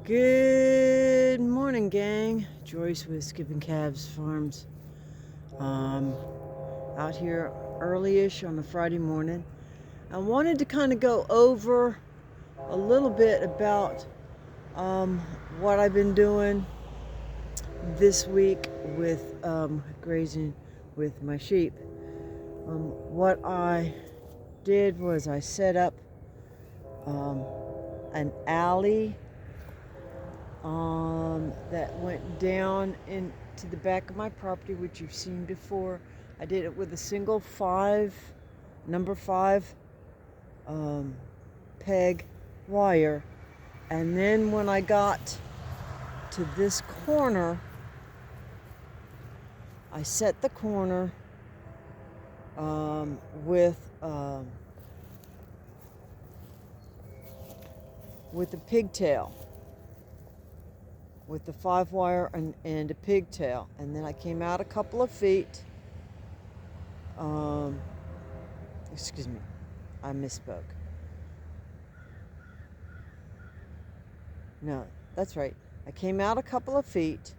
Good morning, gang. Joyce with Skipping Calves Farms. Out here early-ish on a Friday morning. I wanted to kind of go over a little bit about what I've been doing this week with grazing with my sheep. What I did was I set up an alley that went down into the back of my property, which you've seen before. I did it with a single number 5 peg wire, and then when I got to this corner, I set the corner with a pigtail, with the 5 wire and a pigtail. And then I came out a couple of feet. Excuse me, I misspoke. No, that's right. I came out a couple of feet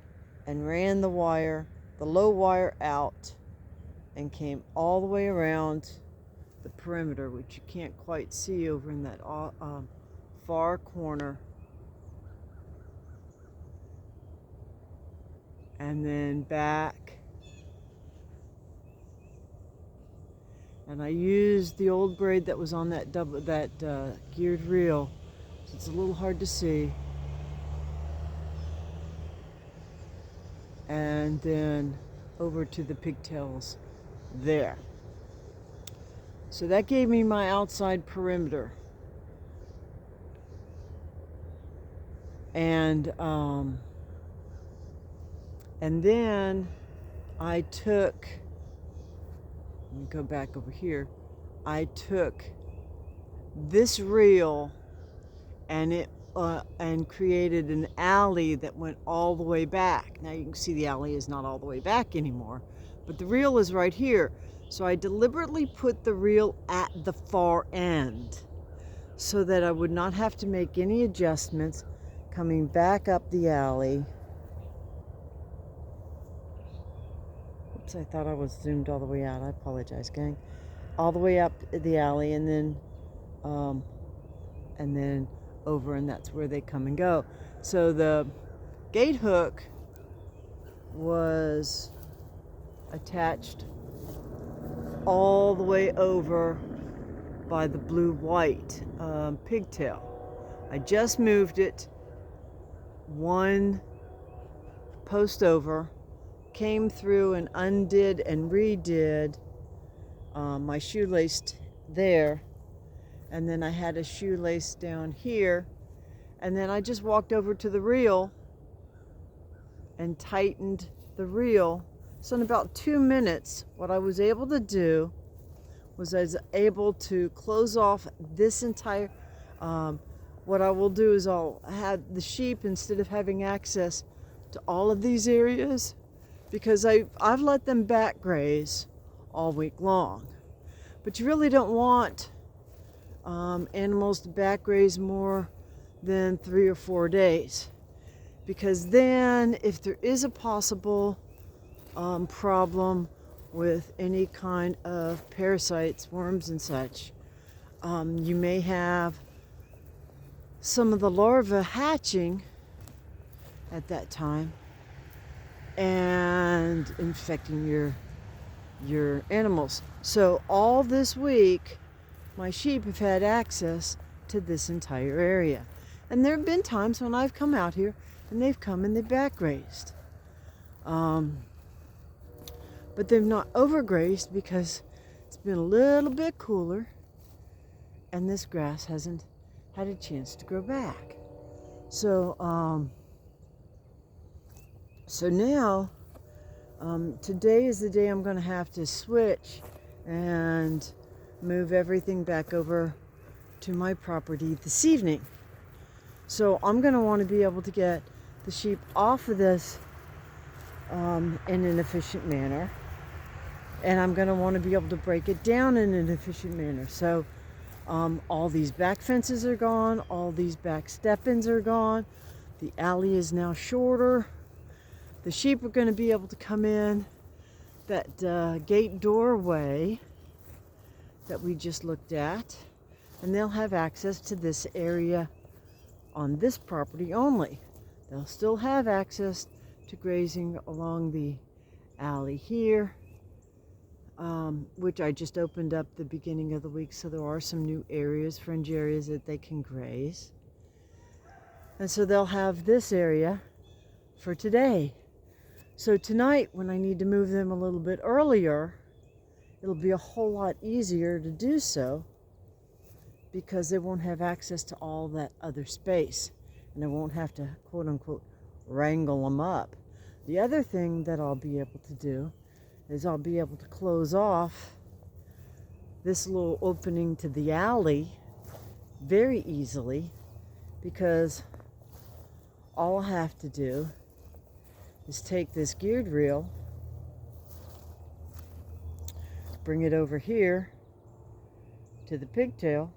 and ran the low wire out, and came all the way around the perimeter, which you can't quite see over in that far corner. And then back, and I used the old braid that was on that geared reel, so it's a little hard to see. And then over to the pigtails there. So that gave me my outside perimeter. And then I took, let me go back over here, I took this reel and created an alley that went all the way back. Now you can see the alley is not all the way back anymore, but the reel is right here. So I deliberately put the reel at the far end so that I would not have to make any adjustments coming back up the alley. Oops, I thought I was zoomed all the way out. I apologize, gang. All the way up the alley, and then over, and that's where they come and go. So the gate hook was attached all the way over by the blue-white pigtail. I just moved it one post over, came through and undid and redid my shoelace there, and then I had a shoelace down here, and then I just walked over to the reel and tightened the reel. So in about 2 minutes, what I was able to do was I was able to close off this entire, what I will do is I'll have the sheep, instead of having access to all of these areas, because I've let them back graze all week long. But you really don't want animals to back graze more than 3 or 4 days, because then if there is a possible problem with any kind of parasites, worms and such, you may have some of the larvae hatching at that time and infecting your animals. So all this week my sheep have had access to this entire area, and there have been times when I've come out here and they've come and they've back grazed, but they've not overgrazed because it's been a little bit cooler and this grass hasn't had a chance to grow back. So now today is the day I'm going to have to switch and move everything back over to my property this evening. So I'm going to want to be able to get the sheep off of this in an efficient manner, and I'm going to want to be able to break it down in an efficient manner. So all these back fences are gone, all these back step-ins are gone, The alley is now shorter. The sheep are going to be able to come in that gate doorway that we just looked at, and they'll have access to this area on this property only. They'll still have access to grazing along the alley here, which I just opened up the beginning of the week, so there are some new areas, fringe areas that they can graze. And so they'll have this area for today. So tonight, when I need to move them a little bit earlier, it'll be a whole lot easier to do so because they won't have access to all that other space, and I won't have to, quote unquote, wrangle them up. The other thing that I'll be able to do is I'll be able to close off this little opening to the alley very easily, because all I'll have to do is take this geared reel, bring it over here to the pigtail,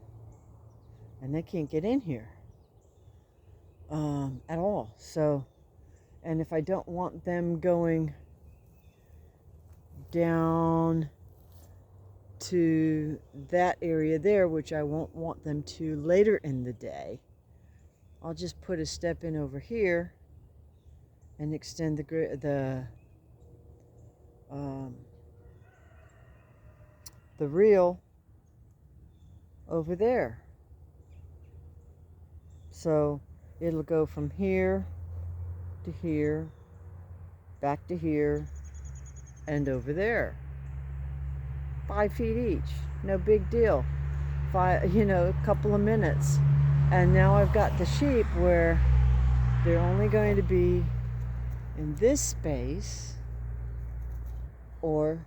and they can't get in here at all. So, and if I don't want them going down to that area there, which I won't want them to later in the day, I'll just put a step in over here and extend the reel over there. So it'll go from here to here, back to here, and over there. 5 feet each, no big deal. A couple of minutes. And now I've got the sheep where they're only going to be in this space. Or,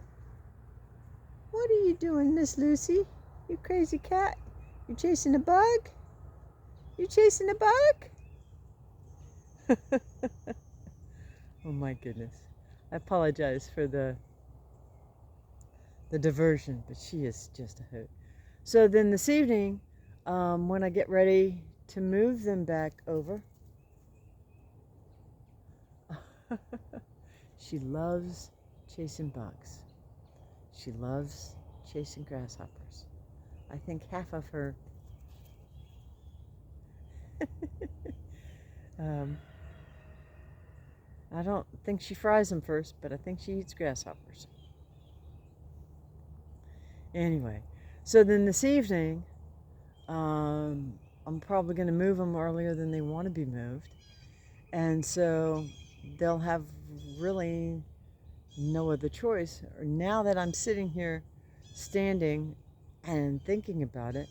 what are you doing, Miss Lucy? You crazy cat? You chasing a bug? You chasing a bug? Oh my goodness. I apologize for the diversion, but she is just a hoot. So then this evening, when I get ready to move them back over, she loves chasing bugs. She loves chasing grasshoppers. I think half of her I don't think she fries them first, but I think she eats grasshoppers. Anyway, so then this evening, I'm probably going to move them earlier than they want to be moved. And so they'll have really no other choice. Now that I'm sitting here standing and thinking about it,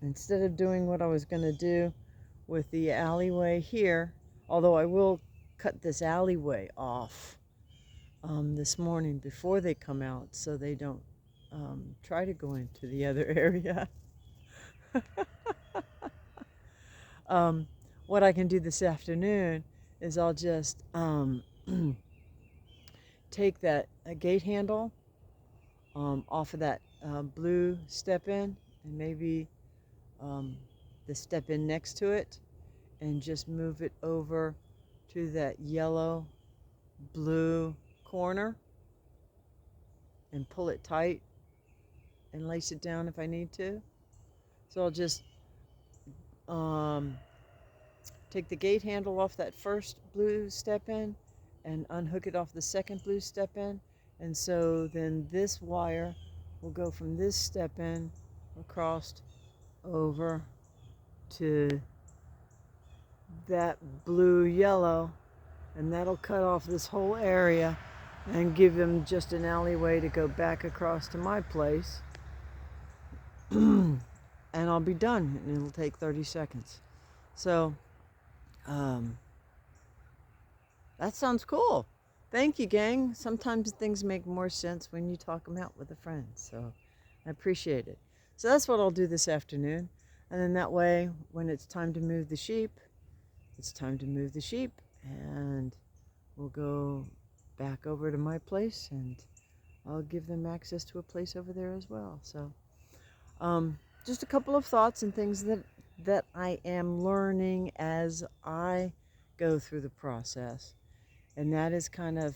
instead of doing what I was going to do with the alleyway here, although I will cut this alleyway off this morning before they come out so they don't try to go into the other area. What I can do this afternoon is I'll just take that gate handle off of that blue step-in, and maybe the step-in next to it, and just move it over to that yellow blue corner and pull it tight and lace it down if I need to. So I'll just take the gate handle off that first blue step-in and unhook it off the second blue step-in, and so then this wire will go from this step-in across over to that blue yellow, and that'll cut off this whole area and give them just an alleyway to go back across to my place. And I'll be done, and it'll take 30 seconds. So that sounds cool. Thank you, gang. Sometimes things make more sense when you talk them out with a friend, so I appreciate it. So that's what I'll do this afternoon, and then that way, when it's time to move the sheep, it's time to move the sheep, and we'll go back over to my place, and I'll give them access to a place over there as well. So just a couple of thoughts and things that I am learning as I go through the process. And that is kind of,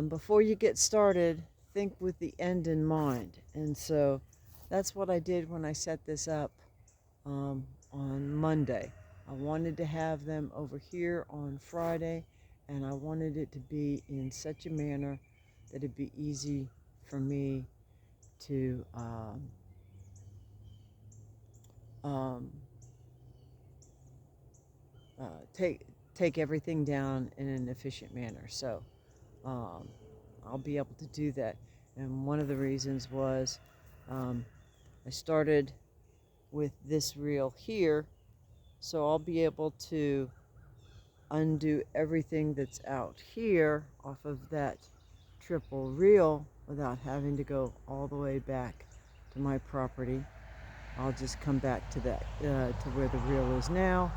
before you get started, think with the end in mind. And so that's what I did when I set this up on Monday. I wanted to have them over here on Friday, and I wanted it to be in such a manner that it'd be easy for me to um, uh, take everything down in an efficient manner. So um, I'll be able to do that. And one of the reasons was I started with this reel here, so I'll be able to undo everything that's out here off of that triple reel without having to go all the way back to my property. I'll just come back to that to where the reel is now,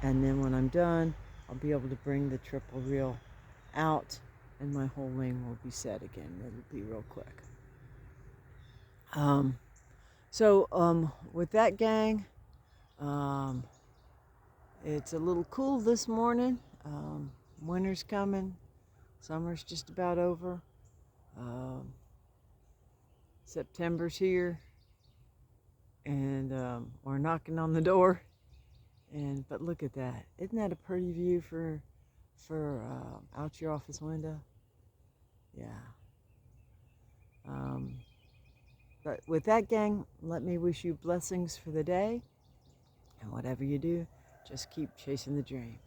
and then when I'm done, I'll be able to bring the triple reel out and my whole lane will be set again. It'll be real quick. With that, gang, it's a little cool this morning. Winter's coming. Summer's just about over. September's here, and we're knocking on the door. But look at that! Isn't that a pretty view for out your office window? Yeah. But with that, gang, let me wish you blessings for the day, and whatever you do, just keep chasing the dream.